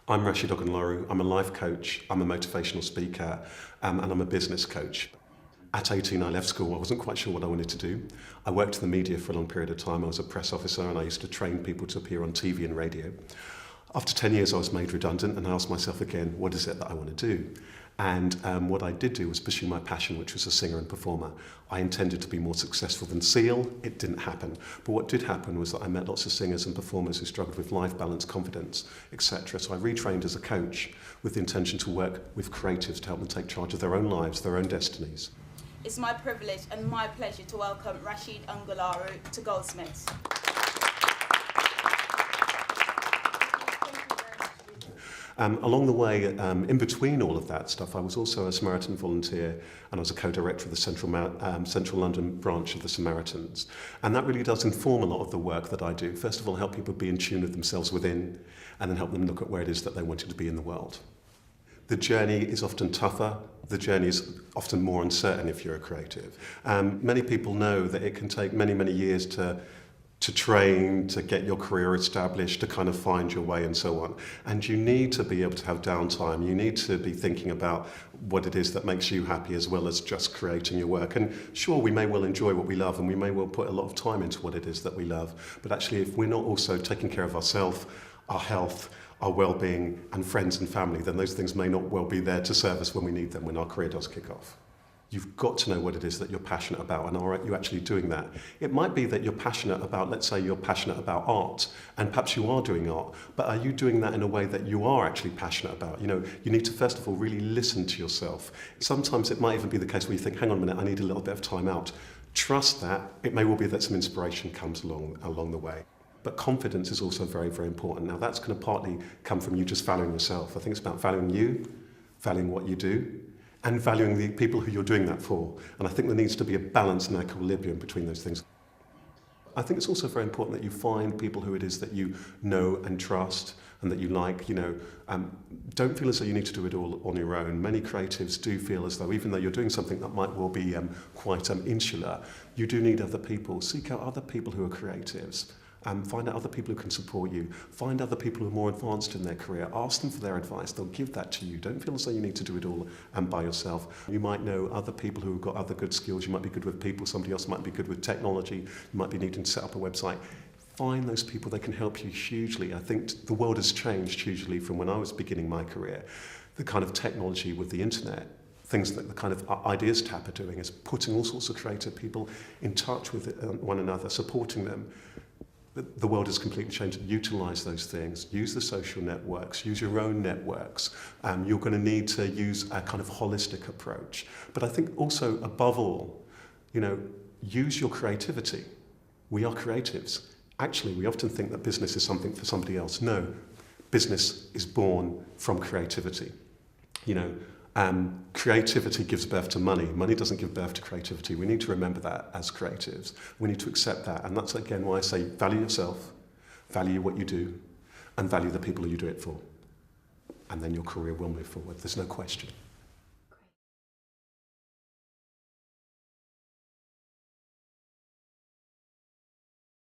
I'm Rasheed Ogunlaru. I'm a life coach, I'm a motivational speaker, and I'm a business coach. At 18, I left school. I wasn't quite sure what I wanted to do. I worked in the media for a long period of time. I was a press officer and I used to train people to appear on TV and radio. After 10 years, I was made redundant and I asked myself again, what is it that I want to do? And what I did do was pursue my passion, which was a singer and performer. I intended to be more successful than Seal. It didn't happen. But what did happen was that I met lots of singers and performers who struggled with life balance, confidence, etc. So I retrained as a coach with the intention to work with creatives to help them take charge of their own lives, their own destinies. It's my privilege and my pleasure to welcome Rasheed Ogunlaru to Goldsmiths. Along the way, in between all of that stuff, I was also a Samaritan volunteer and I was a co-director of the Central London branch of the Samaritans. And that really does inform a lot of the work that I do. First of all, help people be in tune with themselves within and then help them look at where it is that they wanted to be in the world. The journey is often tougher. The journey is often more uncertain if you're a creative. Many people know that it can take many, many years to train, to get your career established, to kind of find your way and so on. And you need to be able to have downtime. You need to be thinking about what it is that makes you happy as well as just creating your work. And sure, we may well enjoy what we love and we may well put a lot of time into what it is that we love. But actually, if we're not also taking care of ourselves, our health, our well-being and friends and family, then those things may not well be there to serve us when we need them, when our career does kick off. You've got to know what it is that you're passionate about, and are you actually doing that? It might be that you're passionate about, let's say you're passionate about art, and perhaps you are doing art, but are you doing that in a way that you are actually passionate about? You know, you need to first of all really listen to yourself. Sometimes it might even be the case where you think, hang on a minute, I need a little bit of time out. Trust that. It may well be that some inspiration comes along the way. But confidence is also very, very important. Now that's going to partly come from you just valuing yourself. I think it's about valuing you, valuing what you do, and valuing the people who you're doing that for. And I think there needs to be a balance and equilibrium between those things. I think it's also very important that you find people who it is that you know and trust and that you like. You know, don't feel as though you need to do it all on your own. Many creatives do feel as though, even though you're doing something that might well be quite insular, you do need other people. Seek out other people who are creatives. Find out other people who can support you. Find other people who are more advanced in their career. Ask them for their advice. They'll give that to you. Don't feel as though you need to do it all by yourself. You might know other people who have got other good skills. You might be good with people. Somebody else might be good with technology. You might be needing to set up a website. Find those people. They can help you hugely. I think the world has changed hugely from when I was beginning my career. The kind of technology with the internet, things that the kind of Ideas Tap are doing is putting all sorts of creative people in touch with one another, supporting them. The world has completely changed. Utilise those things. Use the social networks. Use your own networks. You're going to need to use a kind of holistic approach. But I think also, above all, you know, use your creativity. We are creatives. Actually, we often think that business is something for somebody else. No, business is born from creativity. You know, creativity gives birth to money. Money doesn't give birth to creativity. We need to remember that as creatives. We need to accept that. And that's, again, why I say value yourself, value what you do, and value the people who you do it for. And then your career will move forward. There's no question.